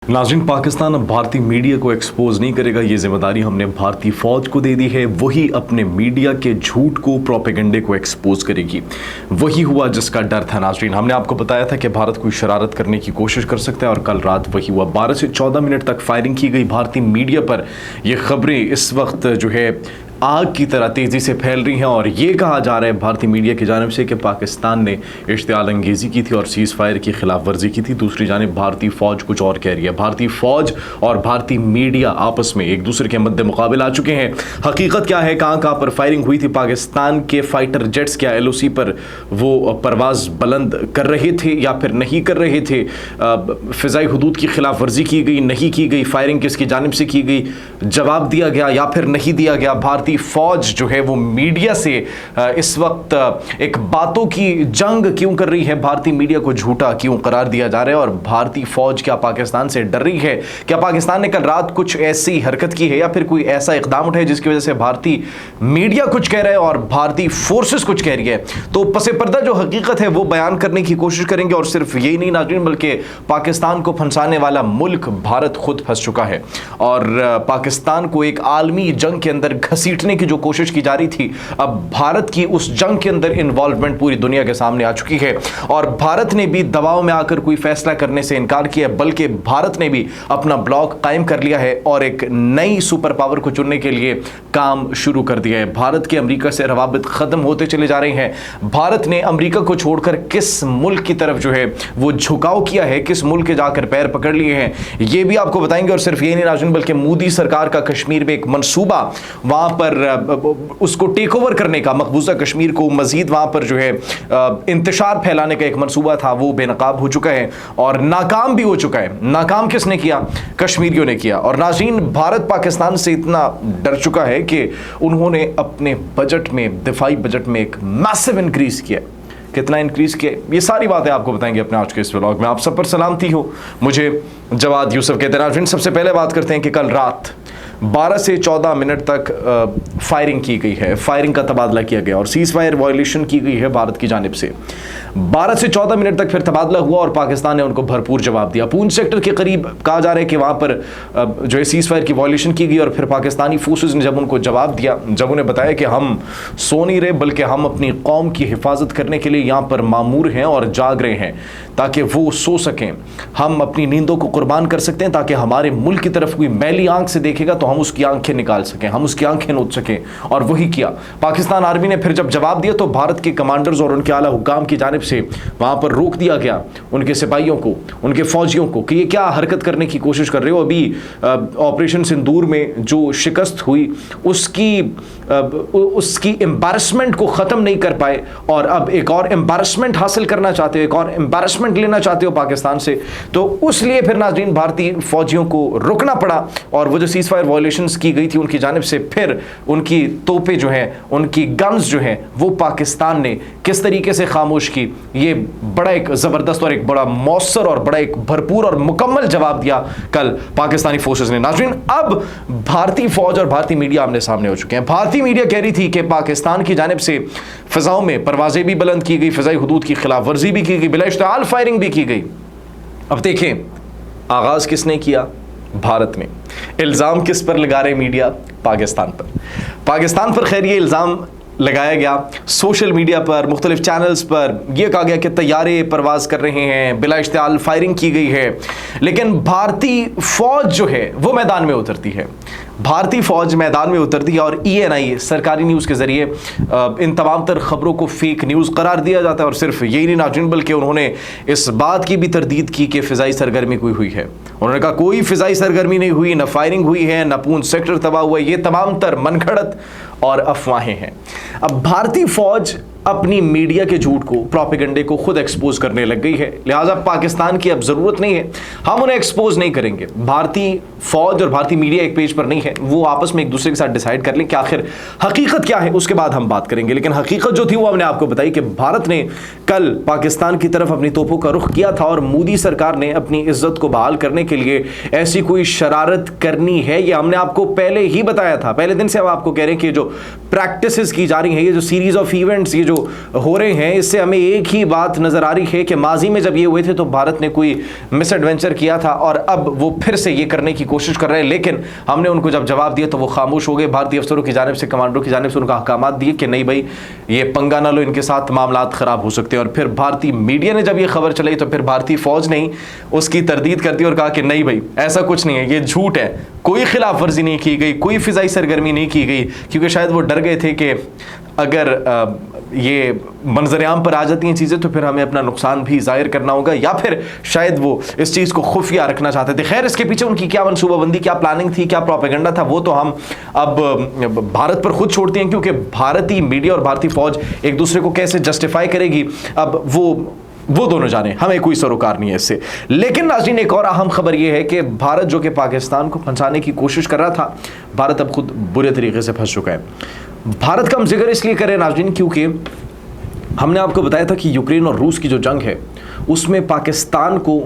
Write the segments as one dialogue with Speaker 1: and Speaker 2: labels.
Speaker 1: नाज़रीन, पाकिस्तान अब भारतीय मीडिया को एक्सपोज नहीं करेगा। ये जिम्मेदारी हमने भारतीय फौज को दे दी है। वही अपने मीडिया के झूठ को, प्रोपेगेंडे को एक्सपोज करेगी। वही हुआ जिसका डर था। नाज़रीन, हमने आपको बताया था कि भारत कोई शरारत करने की कोशिश कर सकता है और कल रात वही हुआ। 12 से 14 मिनट तक फायरिंग की गई भारतीय मीडिया पर। यह खबरें इस वक्त जो है आग की तरह तेज़ी से फैल रही हैं और ये कहा जा रहा है भारतीय मीडिया की जानिब से कि पाकिस्तान ने इश्तियाल अंगेज़ी की थी और सीज़ फायर की खिलाफ वर्जी की थी। दूसरी जानिब भारतीय फ़ौज कुछ और कह रही है। भारतीय फ़ौज और भारतीय मीडिया आपस में एक दूसरे के मद्दे मुकाबिल आ चुके हैं। हकीकत क्या है, कहाँ कहाँ पर फायरिंग हुई थी, पाकिस्तान के फाइटर जेट्स क्या LOC पर वो परवाज़ बुलंद कर रहे थे या फिर नहीं कर रहे थे, फ़िज़ाई हुदूद की खिलाफ वर्जी की गई, नहीं की गई, फायरिंग किसकी जानिब से की गई, जवाब दिया गया या फिर नहीं दिया गया। भारतीय फौज जो है वो मीडिया से इस वक्त एक बातों की जंग क्यों कर रही है, भारतीय मीडिया को झूठा क्यों करार दिया जा रहा है और भारतीय फौज क्या पाकिस्तान से डर रही है? क्या पाकिस्तान ने कल रात कुछ ऐसी हरकत की है या फिर कोई ऐसा इकदाम उठाया जिसकी वजह से भारतीय मीडिया कुछ कह रहा है और भारतीय फोर्सेस कुछ कह रही है? तो पसे पर्दा जो हकीकत है वो बयान करने की कोशिश करेंगे। और सिर्फ यही नहीं नाज़रीन, बल्कि पाकिस्तान को फंसाने वाला मुल्क भारत खुद फंस चुका है और पाकिस्तान को एक आलमी जंग के अंदर घसीटने की जो कोशिश की जा रही थी, अब भारत की उस जंग के अंदर इन्वॉल्वमेंट पूरी दुनिया के सामने आ चुकी है। और भारत ने भी दबाव में आकर कोई फैसला करने से इनकार किया, बल्कि भारत ने भी अपना ब्लॉक कायम कर लिया है और एक नई सुपर पावर को चुनने के लिए काम शुरू कर दिया है। भारत के अमेरिका से रवाबित खत्म होते चले जा रहे हैं। भारत ने अमेरिका को छोड़कर किस मुल्क की तरफ जो है वो झुकाव किया है, किस मुल्क के जाकर पैर पकड़ लिए हैं, ये भी आपको बताएंगे। और सिर्फ ये नहीं नाज़रीन, बल्कि मोदी सरकार का कश्मीर में एक मंसूबा, वहां पर उसको टेक ओवर करने का, मकबूजा कश्मीर को मजीद वहां पर जो है इंतशार फैलाने का एक मंसूबा था, वो बेनकाब हो चुका है और नाकाम भी हो चुका है। नाकाम किसने किया? कश्मीरियों ने किया। और नाज़रीन, भारत पाकिस्तान से इतना डर चुका है कि उन्होंने अपने बजट में, दिफाई बजट में एक मैसिव इंक्रीज किया। कितना इंक्रीज किया, ये सारी बातें आपको बताएंगे अपने आज के इस व्लॉग में। आप सब पर सलामती हो, मुझे जवाद यूसुफ कहते हैं। नाज़रीन, सबसे पहले बात करते हैं कि कल रात 12 से 14 मिनट तक फायरिंग की गई है, फायरिंग का तबादला किया गया और सीज़ फायर वायलेशन की गई है भारत की जानिब से। 12 से 14 मिनट तक फिर तबादला हुआ और पाकिस्तान ने उनको भरपूर जवाब दिया। पूंछ सेक्टर के करीब कहा जा रहा है कि वहाँ पर जो है सीज़ फायर की वायलेशन की गई और फिर पाकिस्तानी फोर्सेस ने जब उनको जवाब दिया, जब उन्हें बताया कि हम सो नहीं रहे बल्कि हम अपनी कौम की हिफाजत करने के लिए यहाँ पर मामूर हैं और जाग रहे हैं ताकि वो सो सकें, हम अपनी नींदों को कुर्बान कर सकते हैं ताकि हमारे मुल्क की तरफ कोई मैली आंख से देखेगा तो हम उसकी आंखें निकाल सकें, हम उसकी आंखें नोच सकें। और वही किया। पाकिस्तान आर्मी ने फिर जब जवाब दिया तो भारत के कमांडर्स और उनके आला हुक्काम की जानिब से वहां पर रोक दिया गया उनके सिपाहियों को, उनके फौजियों को कि ये क्या हरकत करने की कोशिश कर रहे हो। अभी ऑपरेशन सिंदूर में जो शिकस्त हुई उसकी एम्बैरसमेंट को ख़त्म नहीं कर पाए और अब एक और एम्बैरसमेंट हासिल करना चाहते हो, एक और एम्बैरसमेंट लेना चाहते हो पाकिस्तान से। तो उसलिए फिर नाज़रीन भारतीय फौजियों को रुकना पड़ा और वो जो सीज़ फायर वायलेशंस की गई थी उनकी जानिब से, फिर उनकी तोपें जो हैं, उनकी गन्स जो हैं, वो पाकिस्तान ने किस तरीके से खामोश की, ये बड़ा एक ज़बरदस्त और एक बड़ा मौसर और बड़ा एक भरपूर और मुकम्मल जवाब दिया कल पाकिस्तानी फोर्सेस ने। नाज़रीन, अब भारतीय फौज और भारतीय मीडिया आमने सामने हो चुके हैं। भारतीय मीडिया कह रही थी कि पाकिस्तान की जानिब से फ़िज़ाओं में परवाज़ें भी बुलंद की गई, फ़िज़ाई हुदूद की खिलाफ वर्जी भी की गई, बिला इश्तिआल फायरिंग भी की गई। अब देखें, आगाज़ किसने किया? भारत में। इल्ज़ाम किस पर लगा रहे मीडिया? पाकिस्तान पर। पाकिस्तान पर खैर ये इल्ज़ाम लगाया गया सोशल मीडिया पर, मुख्तलिफ चैनल्स पर। यह कहा गया कि तैयारे परवाज़ कर रहे हैं, बिला इश्तिआल फायरिंग की गई है। लेकिन भारतीय फ़ौज जो है वो मैदान में उतरती है। भारतीय फ़ौज मैदान में उतरती है और ENI सरकारी न्यूज़ के ज़रिए इन तमाम तर ख़बरों को फ़ेक न्यूज़ करार दिया जाता है। और सिर्फ यही नहीं नाज़रीन, बल्कि उन्होंने इस बात की भी तरदीद की कि फ़िज़ाई सरगर्मी कोई हुई है। उन्होंने कहा कोई फ़िज़ाई सरगर्मी नहीं हुई, न फायरिंग हुई है, न पूंछ सेक्टर तबाह हुआ है, ये तमाम तर मनगढ़ंत और अफवाहें हैं। अब भारतीय फ़ौज अपनी मीडिया के झूठ को, प्रोपेगेंडे को खुद एक्सपोज करने लग गई है, लिहाजा पाकिस्तान की अब ज़रूरत नहीं है, हम उन्हें एक्सपोज नहीं करेंगे। भारतीय फ़ौज और भारतीय मीडिया एक पेज पर नहीं है, वो आपस में एक दूसरे के साथ डिसाइड कर लें कि आखिर हकीकत क्या है, उसके बाद हम बात करेंगे। लेकिन हकीकत जो थी वो हमने आपको बताई कि भारत ने कल पाकिस्तान की तरफ अपनी तोपों का रुख किया था और मोदी सरकार ने अपनी इज्जत को बहाल करने के लिए ऐसी कोई शरारत करनी है, ये हमने आपको पहले ही बताया था। पहले दिन से हम आपको कह रहे हैं कि जो प्रैक्टिसेस की जा रही हैं, ये जो सीरीज ऑफ इवेंट्स, ये जो हो रहे हैं इससे हमें एक ही बात नज़र आ रही है कि माजी में जब ये हुए थे तो भारत ने कोई मिस एडवेंचर किया था और अब वो फिर से ये करने की कोशिश कर रहे हैं, लेकिन हमने उनको जब जवाब दिया तो वो खामोश हो गए। भारतीय अफसरों की जानिब से, कमांडरों की जानिब से उनको अहकामात दिए कि नहीं भाई ये पंगा ना लो, इनके साथ मामला ख़राब हो सकते हैं। और फिर भारतीय मीडिया ने जब ये खबर चलाई तो फिर भारतीय फ़ौज ने उसकी तरदीद कर दी और कहा कि नहीं भाई ऐसा कुछ नहीं है, ये झूठ है, कोई खिलाफ वर्जी नहीं की गई, कोई फ़िज़ाई सरगर्मी नहीं की गई, क्योंकि शायद वो डर गए थे कि अगर ये मंजर-ए-आम पर आ जाती हैं चीज़ें तो फिर हमें अपना नुकसान भी ज़ाहिर करना होगा, या फिर शायद वो इस चीज़ को खुफिया रखना चाहते थे। खैर इसके पीछे उनकी क्या मनसूबाबंदी, क्या प्लानिंग थी, क्या प्रोपेगेंडा था, वो तो हम अब भारत पर खुद छोड़ते हैं, क्योंकि भारतीय मीडिया और भारतीय फ़ौज एक दूसरे को कैसे जस्टिफाई करेगी अब वो दोनों जाने, हमें कोई सरोकार नहीं है इससे। लेकिन नाज़रीन एक और अहम खबर यह है कि भारत जो कि पाकिस्तान को फंसाने की कोशिश कर रहा था, भारत अब खुद बुरे तरीके से फंस चुका है। भारत का हम जिक्र इसलिए करें नाज़रीन क्योंकि हमने आपको बताया था कि यूक्रेन और रूस की जो जंग है उसमें पाकिस्तान को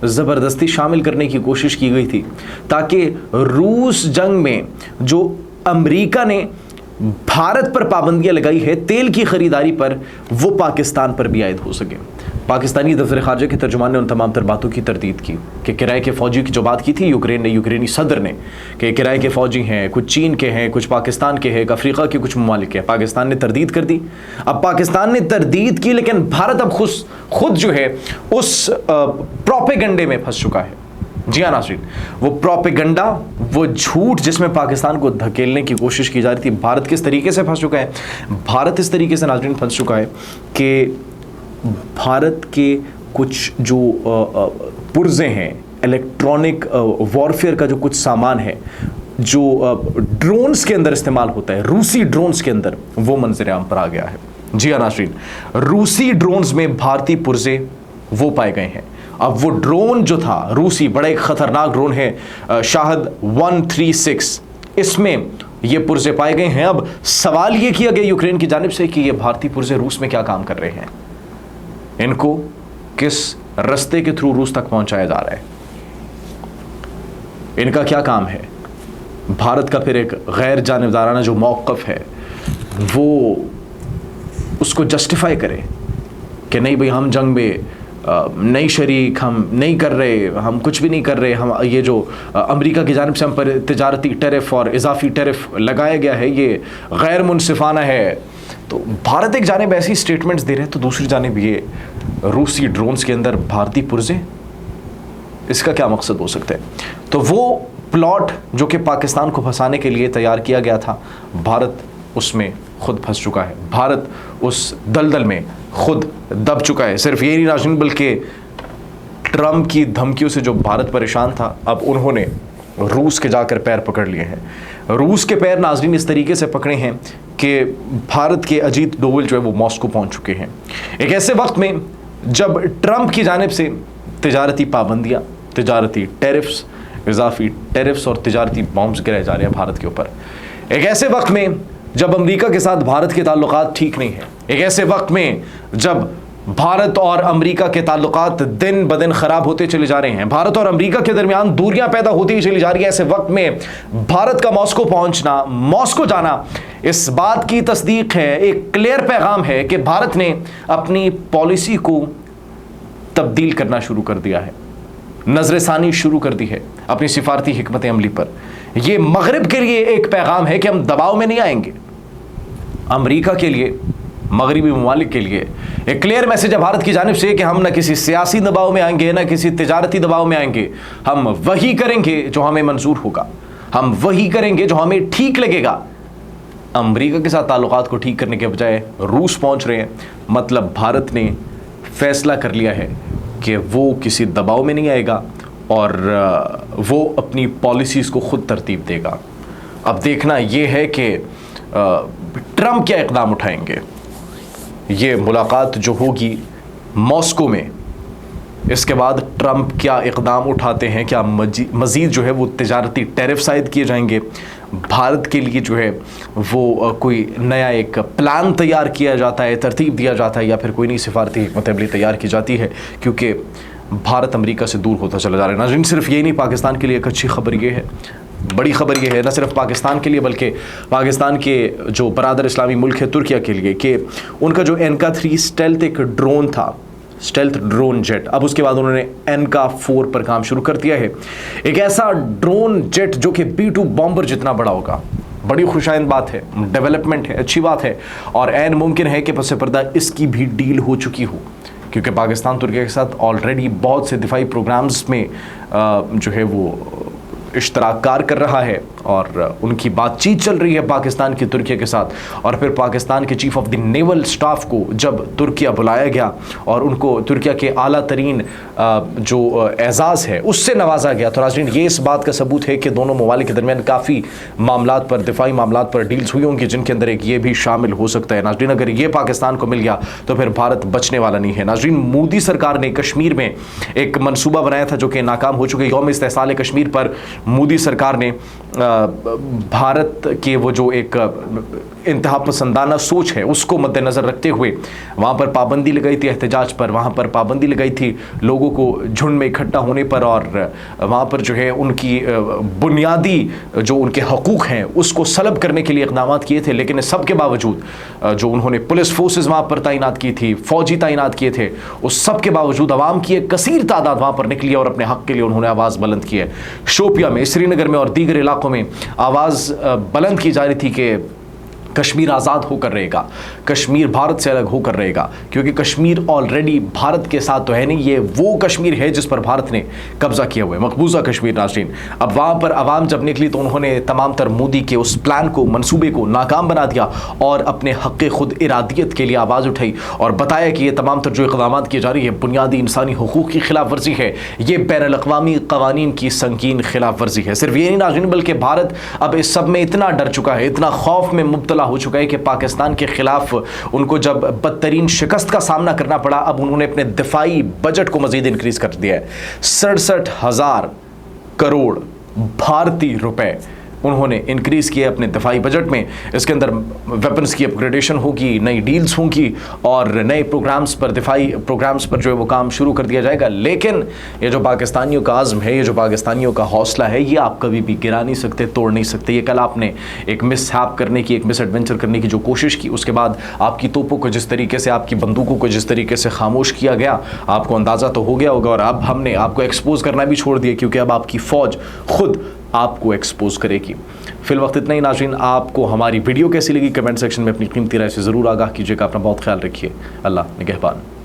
Speaker 1: ज़बरदस्ती शामिल करने की कोशिश की गई थी, ताकि रूस जंग में जो अमेरिका ने भारत पर पाबंदियां लगाई है तेल की ख़रीदारी पर, वो पाकिस्तान पर भी आयद हो सके। पाकिस्तानी दफ्तर ख़ारजा के तर्जुमान ने उन तमाम तर बातों की तरदीद की कि किराए के फ़ौजी की जो बात की थी यूक्रेनी सदर ने कि किराए के फ़ौजी हैं, कुछ चीन के हैं, कुछ पाकिस्तान के हैं, अफ्रीका के कुछ ममालिक हैं। पाकिस्तान ने तरदीद कर दी। अब पाकिस्तान ने तरदीद की, लेकिन भारत अब खुद जो है उस प्रोपेगेंडे में फंस चुका है। जी हाँ नाज़रीन, वो प्रोपेगेंडा, वो झूठ जिसमें पाकिस्तान को धकेलने की कोशिश की जा रही थी, भारत किस तरीके से फंस चुका है। भारत इस तरीके से नाज़रीन फंस चुका है कि भारत के कुछ जो पुर्जे हैं, इलेक्ट्रॉनिक वॉरफेयर का जो कुछ सामान है जो ड्रोन्स के अंदर इस्तेमाल होता है, रूसी ड्रोन्स के अंदर, वो मंजर-ए-आम पर आ गया है। जी हाँ नाज़रीन, रूसी ड्रोन्स में भारतीय पुर्जे वो पाए गए हैं। अब वो ड्रोन जो था रूसी, बड़ा एक ख़तरनाक ड्रोन है शाहद 136, इसमें ये पुर्जे पाए गए हैं। अब सवाल ये किया गया यूक्रेन की जानिब से कि ये भारतीय पुर्जे रूस में क्या काम कर रहे हैं, इनको किस रास्ते के थ्रू रूस तक पहुंचाया जा रहा है, इनका क्या काम है। भारत का फिर एक गैर जानिबदाराना जो मौक़िफ़ है वो उसको जस्टिफाई करे कि नहीं भाई हम जंग में नहीं शरीक, हम नहीं कर रहे, हम कुछ भी नहीं कर रहे, हम ये जो अमेरिका की जानिब से हम पर तिजारती टैरिफ और इजाफी टैरिफ लगाया गया है ये गैर मुनसिफाना है। तो भारत एक जानिब ऐसी स्टेटमेंट्स दे रहे हैं तो दूसरी जानिब ये रूसी ड्रोन्स के अंदर भारतीय पुर्जे, इसका क्या मकसद हो सकता है। तो वो प्लॉट जो कि पाकिस्तान को फंसाने के लिए तैयार किया गया था, भारत उसमें खुद फंस चुका है, भारत उस दलदल में खुद दब चुका है। सिर्फ ये नहीं नाज़रीन, बल्कि ट्रंप की धमकियों से जो भारत परेशान था, अब उन्होंने रूस के जाकर पैर पकड़ लिए हैं। रूस के पैर नाज़रीन इस तरीके से पकड़े हैं कि भारत के अजीत डोवल जो है वो मॉस्को पहुंच चुके हैं। एक ऐसे वक्त में जब ट्रंप की जानिब से तिजारती पाबंदियाँ, तिजारती टैरिफ्स, इजाफी टैरिफ्स और तिजारती बॉम्ब्स गिराए जा रहे हैं भारत के ऊपर। एक ऐसे वक्त में जब अमेरिका के साथ भारत के ताल्लुकात ठीक नहीं है, एक ऐसे वक्त में जब भारत और अमेरिका के ताल्लुकात दिन ब दिन ख़राब होते चले जा रहे हैं, भारत और अमेरिका के दरमियान दूरियां पैदा होती ही चली जा रही है, ऐसे वक्त में भारत का मॉस्को पहुंचना, मॉस्को जाना, इस बात की तस्दीक है, एक क्लियर पैगाम है कि भारत ने अपनी पॉलिसी को तब्दील करना शुरू कर दिया है, नजरसानी शुरू कर दी है अपनी सिफारती हिकमत अमली पर। यह मगरिब के लिए एक पैगाम है कि हम दबाव में नहीं आएंगे। अमेरिका के लिए, मगरिबी ममालिक के लिए एक क्लियर मैसेज है भारत की जानिब से कि हम न किसी सियासी दबाव में आएंगे, न किसी तिजारती दबाव में आएंगे, हम वही करेंगे जो हमें मंजूर होगा, हम वही करेंगे जो हमें ठीक लगेगा। अमेरिका के साथ ताल्लुकात को ठीक करने के बजाय रूस पहुंच रहे हैं, मतलब भारत ने फैसला कर लिया है कि वो किसी दबाव में नहीं आएगा और वो अपनी पॉलिसीज़ को ख़ुद तरतीब देगा। अब देखना ये है कि ट्रंप क्या इक़दाम उठाएंगे। ये मुलाकात जो होगी मॉस्को में, इसके बाद ट्रंप क्या इक़दाम उठाते हैं, क्या मज़ीद जो है वो तिजारती टैरिफ आयद किए जाएंगे, भारत के लिए जो है वो कोई नया एक प्लान तैयार किया जाता है, तरतीब दिया जाता है, या फिर कोई नई सिफारती हिकमत अमली तैयार की जाती है, क्योंकि भारत अमेरिका से दूर होता चला जा रहा है। नाज़रीन सिर्फ ये नहीं, पाकिस्तान के लिए एक अच्छी खबर ये है, बड़ी खबर यह है न सिर्फ पाकिस्तान के लिए बल्कि पाकिस्तान के जो बरादर इस्लामी मुल्क है तुर्किया के लिए कि उनका जो NK-3 स्टेल्थ एक ड्रोन था, स्टेल्थ ड्रोन जेट, अब उसके बाद उन्होंने NK-4 पर काम शुरू कर दिया है। एक ऐसा ड्रोन जेट जो कि B-2 बॉम्बर जितना बड़ा होगा। बड़ी खुशाइंद बात है, डेवलपमेंट है, अच्छी बात है और ऐन मुमकिन है कि पस पर्दा इसकी भी डील हो चुकी हो, क्योंकि पाकिस्तान तुर्किया के साथ ऑलरेडी बहुत से दिफाई प्रोग्राम्स में जो है वो इश्तराककार कर रहा है और उनकी बातचीत चल रही है पाकिस्तान की तुर्किया के साथ। और फिर पाकिस्तान के chief of the naval staff को जब तुर्किया बुलाया गया और उनको तुर्किया के आला तरीन जो एजाज़ है उससे नवाजा गया, तो नाज़रीन ये इस बात का सबूत है कि दोनों ममालिक के दरमियान काफ़ी मामलात पर, दिफाई मामलात पर डील्स हुई होंगी, जिनके अंदर एक ये भी शामिल हो सकता है। नाज़रीन अगर ये पाकिस्तान को मिल गया तो फिर भारत बचने वाला नहीं है। नाज़रीन मोदी सरकार ने कश्मीर में एक मनसूबा बनाया था जो कि नाकाम हो चुके। यौम इस्तेहसाल कश्मीर पर मोदी सरकार ने भारत के वो जो एक इंतहा पसंदाना सोच है उसको मद्देनज़र रखते हुए वहाँ पर पाबंदी लगाई थी एहतजाज पर, वहाँ पर पाबंदी लगाई थी लोगों को झुंड में इकट्ठा होने पर और वहाँ पर जो है उनकी बुनियादी जो उनके हकूक़ हैं उसको सलब करने के लिए इक़दाम किए थे। लेकिन सब के बावजूद जो उन्होंने पुलिस फोर्सेस वहाँ पर तैनात की थी, फ़ौजी तैनात किए थे, उस सब के बावजूद अवाम की एक कसीर तादाद वहाँ पर निकली और अपने हक़ के लिए उन्होंने आवाज़ बुलंद की है। शोपिया में, श्रीनगर में और दीगर इलाकों में आवाज़ बुलंद की जा रही थी कि कश्मीर आज़ाद होकर रहेगा, कश्मीर भारत से अलग होकर रहेगा, क्योंकि कश्मीर ऑलरेडी भारत के साथ तो है नहीं, ये वो कश्मीर है जिस पर भारत ने कब्जा किया हुआ है, मकबूजा कश्मीर। नाज़रीन अब वहाँ पर आवाम जब निकली तो उन्होंने तमाम तर मोदी के उस प्लान को, मनसूबे को नाकाम बना दिया और अपने हक़ खुद इरादियत के लिए आवाज़ उठाई और बताया कि ये तमाम तर जो इक़दामात की जा रही है बुनियादी इंसानी हुकूक़ की खिलाफ वर्जी है, ये बैनुल अक़वामी क़वानीन की संगीन खिलाफ वर्जी है। सिर्फ ये नहीं नाज़रीन बल्कि भारत अब इस सब में इतना डर चुका है, इतना खौफ में मुब्तला हो चुका है कि पाकिस्तान के खिलाफ उनको जब बदतरीन शिकस्त का सामना करना पड़ा, अब उन्होंने अपने दिफाई बजट को मजीद इंक्रीज कर दिया है। 67,000 करोड़ भारतीय रुपए उन्होंने इंक्रीज़ किए अपने दिफाई बजट में। इसके अंदर वेपन्स की अपग्रेडेशन होगी, नई डील्स होंगी और नए प्रोग्राम्स पर, दिफाई प्रोग्राम्स पर जो है वो काम शुरू कर दिया जाएगा। लेकिन ये जो पाकिस्तानियों का आज़म है, ये जो पाकिस्तानियों का हौसला है, ये आप कभी भी गिरा नहीं सकते, तोड़ नहीं सकते। ये कल आपने एक मिसहैप करने की, एक मिस एडवेंचर करने की जो कोशिश की, उसके बाद आपकी तोपों को जिस तरीके से, आपकी बंदूकों को जिस तरीके से खामोश किया गया, आपको अंदाज़ा तो हो गया होगा। और अब हमने आपको एक्सपोज करना भी छोड़ दिया, क्योंकि अब आपकी फ़ौज खुद आपको एक्सपोज करेगी। फिल वक्त इतना ही नाज़रीन, आपको हमारी वीडियो कैसी लगी कमेंट सेक्शन में अपनी कीमती राय से ज़रूर आगाह कीजिएगा। अपना बहुत ख्याल रखिए। अल्लाह निगहबान।